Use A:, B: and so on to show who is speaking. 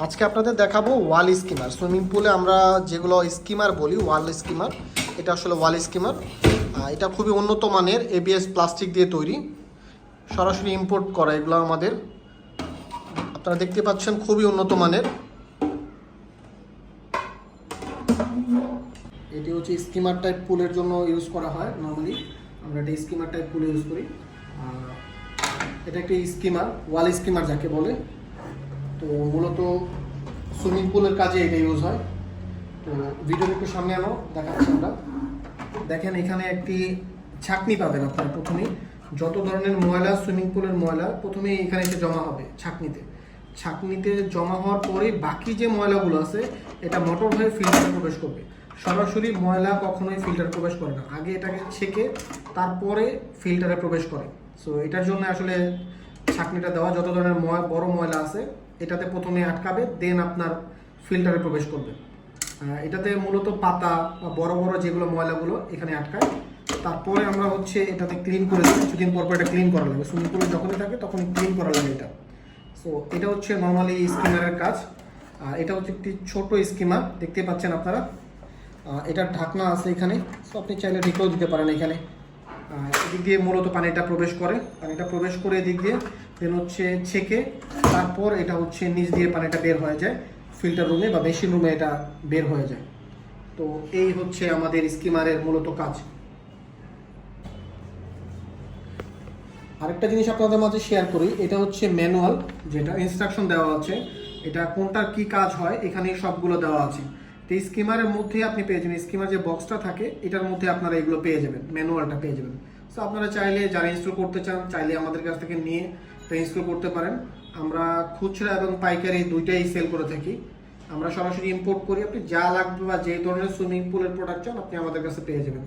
A: আজকে আপনাদের দেখাবো ওয়াল স্কিমার। সুইমিং পুলে আমরা যেগুলো স্কিমার বলি, ওয়াল স্কিমার, এটা আসলে ওয়াল স্কিমার। এটা খুবই উন্নত মানের এবিএস প্লাস্টিক দিয়ে তৈরি, সরাসরি ইম্পোর্ট করা এগুলো আমাদের। আপনারা দেখতে পাচ্ছেন খুবই উন্নত মানের। এটি হচ্ছে স্কিমার টাইপ পুলের জন্য ইউজ করা হয়। নর্মালি আমরা এটা স্কিমার টাইপ পুল ইউজ করি। এটা একটি স্কিমার, ওয়াল স্কিমার যাকে বলে। তো মূলত সুইমিং পুলের কাজে এটা ইউজ হয়। তো ভিডিওর একটু সামনে আনো, দেখাচ্ছি আমরা। দেখেন এখানে একটি ছাঁকনি পাবেন আপনারা। প্রথমেই যত ধরনের ময়লা, সুইমিং পুলের ময়লা প্রথমেই এখানে এসে জমা হবে ছাঁকনিতে জমা হওয়ার পরে বাকি যে ময়লাগুলো আছে এটা মোটর হয়ে ফিল্টারে প্রবেশ করবে। সরাসরি ময়লা কখনোই ফিল্টার প্রবেশ করে না, আগে এটাকে ছেঁকে তারপরে ফিল্টারে প্রবেশ করে। সো এটার জন্য আসলে ছাঁকনিটা দেওয়া। যত ধরনের বড় ময়লা আছে এটাতে প্রথমে আটকাবে, দেন আপনার ফিল্টারে প্রবেশ করবে। এটাতে মূলত পাতা বা বড় বড় যেগুলো ময়লাগুলো এখানে আটকায়। তারপরে আমরা হচ্ছে এটাতে ক্লিন করে দিই। কিছুদিন পর এটা ক্লিন করা লাগে। সুইমিং পুলে যখনই থাকে তখনই ক্লিন করা লাগে এটা। সো এটা হচ্ছে নর্মালি স্কিমারের কাজ। আর এটা হচ্ছে একটি ছোট স্কিমার, দেখতে পাচ্ছেন আপনারা। এটার ঢাকনা আছে এখানে, সো আপনি চাইলে ঢেকেও দিতে পারেন এখানে। এদিক দিয়ে মূলত পানিটা প্রবেশ করে এদিক দিয়ে দেন হচ্ছে ছেঁকে তারপর এটা হচ্ছে নিচ দিয়ে পানিটা বের হয়ে যায় ফিল্টার রুমে বা মেশিন রুমে, এটা বের হয়ে যায়। তো এই হচ্ছে আমাদের স্কিমারের মূলত কাজ। আরেকটা জিনিস আপনাদের মাঝে শেয়ার করি, এটা হচ্ছে ম্যানুয়াল, যেটা ইনস্ট্রাকশন দেওয়া আছে। এটা কোনটার কি কাজ হয় এখানে সবগুলো দেওয়া আছে। তো স্কিমারের মধ্যে আপনি পেয়ে যাবেন, স্কিমার যে বক্সটা থাকে এটার মধ্যে আপনারা এগুলো পেয়ে যাবেন, ম্যানুয়ালটা পেয়ে যাবেন। সো আপনারা চাইলে যারা ইনস্টল করতে চান চাইলে আমাদের কাছ থেকে নিয়ে ইনস্টল করতে পারেন। আমরা খুচরা এবং পাইকারি দুইটাই সেল করে থাকি। আমরা সরাসরি ইম্পোর্ট করি। আপনি যা লাগবে বা যে ধরনের সুইমিং পুলের প্রোডাক্ট চান আপনি আমাদের কাছে পেয়ে যাবেন।